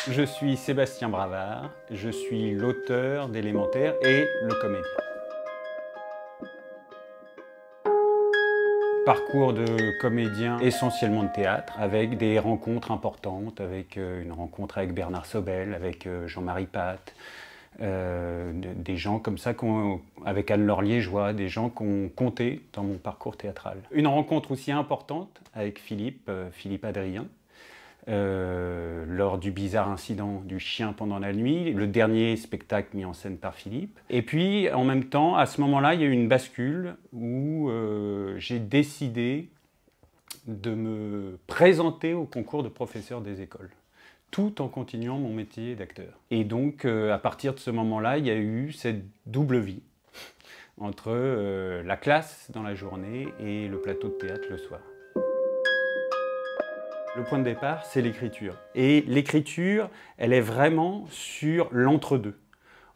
Je suis Sébastien Bravard, je suis l'auteur d'Élémentaire et le comédien. Parcours de comédien essentiellement de théâtre, avec des rencontres importantes, avec une rencontre avec Bernard Sobel, avec Jean-Marie Pat, des gens comme ça, avec Anne-Laure Liégeois, des gens qui ont compté dans mon parcours théâtral. Une rencontre aussi importante avec Philippe Adrien, lors du bizarre incident du chien pendant la nuit, le dernier spectacle mis en scène par Philippe. Et puis, en même temps, à ce moment-là, il y a eu une bascule où j'ai décidé de me présenter au concours de professeur des écoles, tout en continuant mon métier d'acteur. Et donc, à partir de ce moment-là, il y a eu cette double vie entre la classe dans la journée et le plateau de théâtre le soir. Le point de départ, c'est l'écriture. Et l'écriture, elle est vraiment sur l'entre-deux,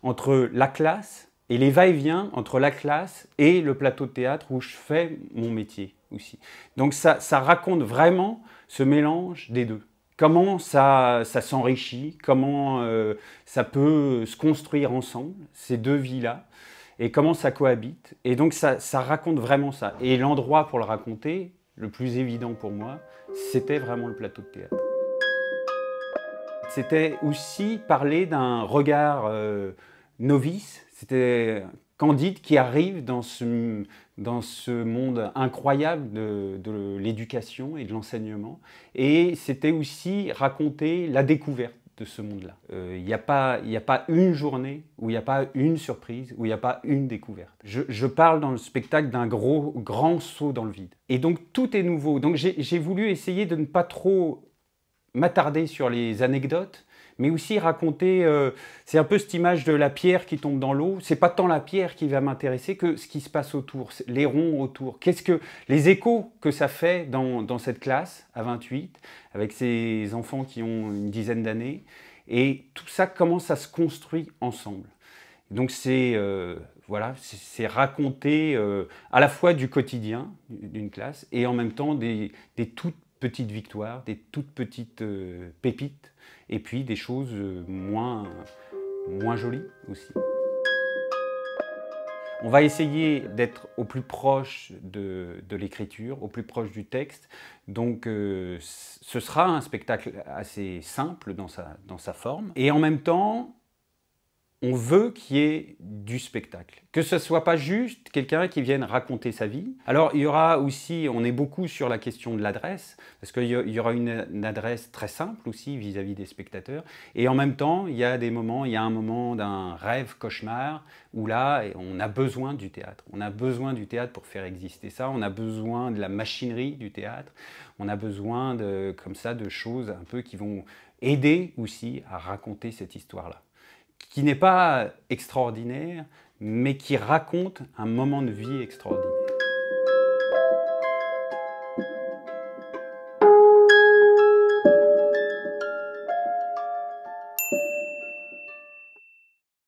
entre la classe et les va-et-vient entre la classe et le plateau de théâtre où je fais mon métier aussi. Donc ça raconte vraiment ce mélange des deux. Comment ça s'enrichit, comment ça peut se construire ensemble, ces deux vies-là, et comment ça cohabite. Et donc ça raconte vraiment ça. Et l'endroit pour le raconter, le plus évident pour moi, c'était vraiment le plateau de théâtre. C'était aussi parler d'un regard novice, c'était Candide qui arrive dans ce monde incroyable de l'éducation et de l'enseignement. Et c'était aussi raconter la découverte de ce monde-là. Il n'y a pas une journée où il n'y a pas une surprise, où il n'y a pas une découverte. Je parle dans le spectacle d'un grand saut dans le vide. Et donc tout est nouveau. Donc j'ai voulu essayer de ne pas trop m'attarder sur les anecdotes, mais aussi raconter, c'est un peu cette image de la pierre qui tombe dans l'eau. C'est pas tant la pierre qui va m'intéresser que ce qui se passe autour, les ronds autour. Les échos que ça fait dans cette classe à 28, avec ces enfants qui ont une dizaine d'années, et tout ça, comment ça se construit ensemble. Donc c'est voilà, c'est raconter à la fois du quotidien d'une classe et en même temps des toutes petites victoires, des toutes petites pépites, et puis des choses moins jolies aussi. On va essayer d'être au plus proche de l'écriture, au plus proche du texte. Donc ce sera un spectacle assez simple dans sa forme. Et en même temps, on veut qu'il y ait du spectacle. Que ce ne soit pas juste quelqu'un qui vienne raconter sa vie. Alors il y aura aussi, on est beaucoup sur la question de l'adresse, parce qu'il y aura une adresse très simple aussi vis-à-vis des spectateurs. Et en même temps, il y a un moment d'un rêve cauchemar, où là, on a besoin du théâtre. On a besoin du théâtre pour faire exister ça, on a besoin de la machinerie du théâtre, on a besoin comme ça, de choses un peu qui vont aider aussi à raconter cette histoire-là, qui n'est pas extraordinaire, mais qui raconte un moment de vie extraordinaire.